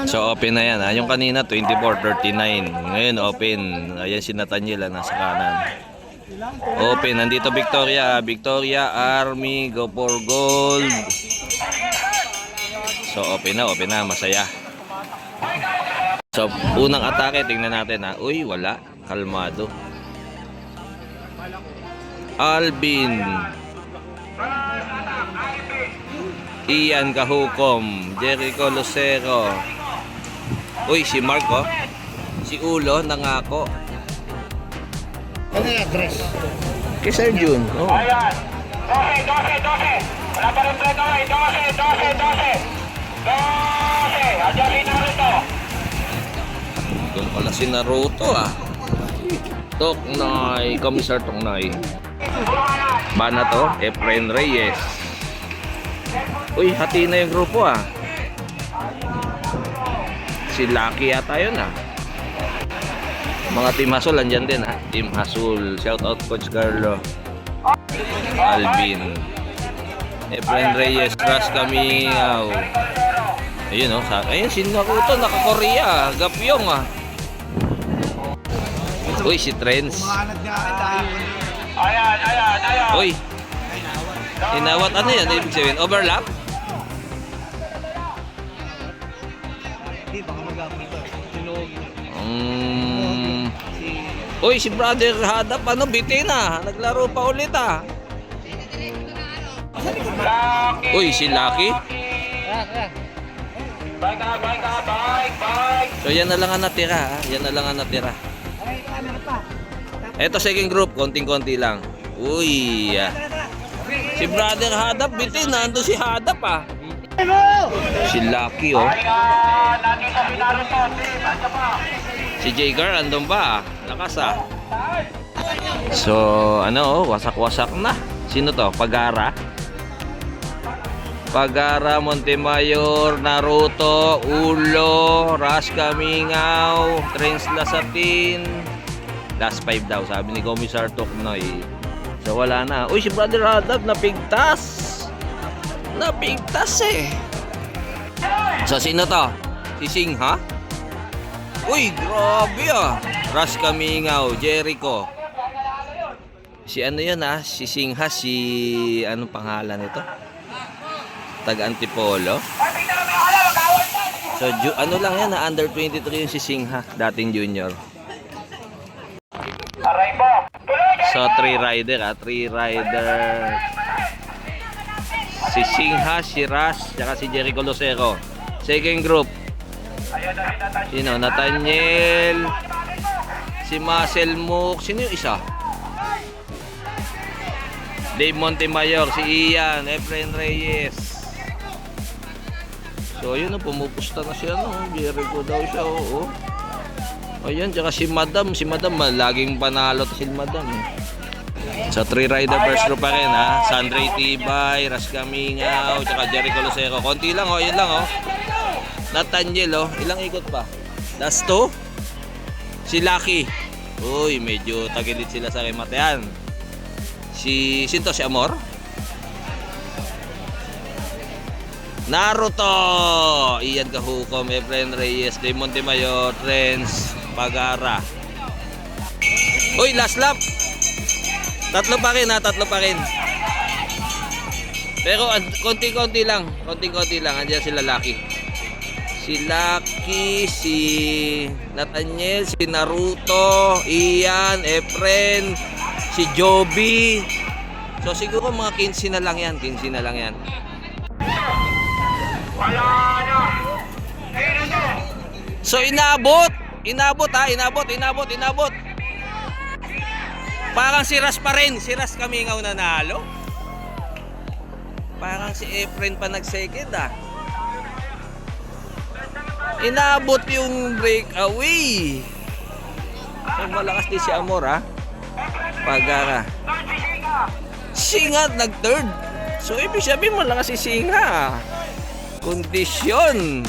So open na yan ha. Yung kanina 24-39. Ngayon open. Ayan si Nathaniel nasa kanan. Open. Nandito Victoria. Victoria Army. Go for gold. So open na. Masaya. So unang atake. Tingnan natin ha. Uy wala. Kalmado. Alvin. Ian Kahukom, Jericho Lucero. Uy, si Marco. Si Ulo, nangako. Ano yung address? Kay Sir Jun. Oh. Ayan. 12. Wala pa rin pleno. 12. Ayan si Naruto. Doon pala si Naruto ah. Toknay, Komisar Toknay. Bana to, Efren Reyes. Uy, hati na yung grupo ah. Si Lucky yata yun ah. Mga Team Hasul andyan din ha. Team Hasul. Shout out Coach Carlo. Alvin. Efren Reyes. Ras Kamingaw. Ayun oh. Ayun si Naruto. Naka-Korea. Gapyong ah. Uy, si Trends. Ayan. Uy. Inawat ano yan? Ibig sabihin, overlap? Hindi, baka mag-apito. Uy, si Brother Hadap, ano, bitin ah. Naglaro pa ulit ah. Uy, si Lucky. So yan na lang ang natira ah. Yan na lang ang natira. Eto second group, konting-konti lang. Uy, si Brother Hadap, bitin. Nandun si Hadap ah. Si Lucky oh. Si Jagar, andun ba ah? Lakas ah. So, ano oh, wasak-wasak na. Sino to? Pagara? Pagara, Montemayor, Naruto, Ulo, Ras Kamingaw, Trends Lasatin. Last 5 daw, sabi ni Komisar Toknoy. So wala na. Uy, si Brother Hadap napigtas. Napigtas eh. So sino to? Si Singha? Uy, grabe ah. Ras Kamingaw, Jericho. Si ano yan ah? Si Singha, si anong pangalan nito? Taga Antipolo. So ano lang yan ah, under 23 yung si Singha, dating junior. So 3 rider ah, 3 rider. Si Singha, si Ras, saka si Jericho Lucero. Second group. Sino? Nathaniel. Si Marcel Mook. Sino yung isa? Dave Montemayor, si Ian, Efren Reyes. So yun oh, pumupusta na siya no. Jericho daw siya oo. Ayan, tsaka si Madam, laging panalo to si Madam eh. So 3 rider first group pa rin ha. Sandray Tibay, Ras Kamingaw, tsaka Jericho Lucero. Konti lang oh, yun lang oh. Nathaniel oh, ilang ikot pa? Last 2. Si Lucky. Uy, medyo tagilid sila sa remate. Si Sinto, si Amor. Naruto, Ian Kahukom, Efren Reyes, Dave Montemayor, Trends, Pagara. Uy, last lap. Tatlo pa rin. Pero konti-konti lang. Andiyan sila Lucky. Si Lucky, si Nathaniel, si Naruto, Ian, Efren, si Joby. So siguro mga 15 na lang yan. So inabot. Parang si Ras pa rin. Si Ras Kamingaw nanalo. Parang si Efren pa nag-second ah. Inabot yung breakaway. So malakas din si Amor ah. Pagara. Singa nag-third. So ibig sabihin malakas si Singa. Kondisyon.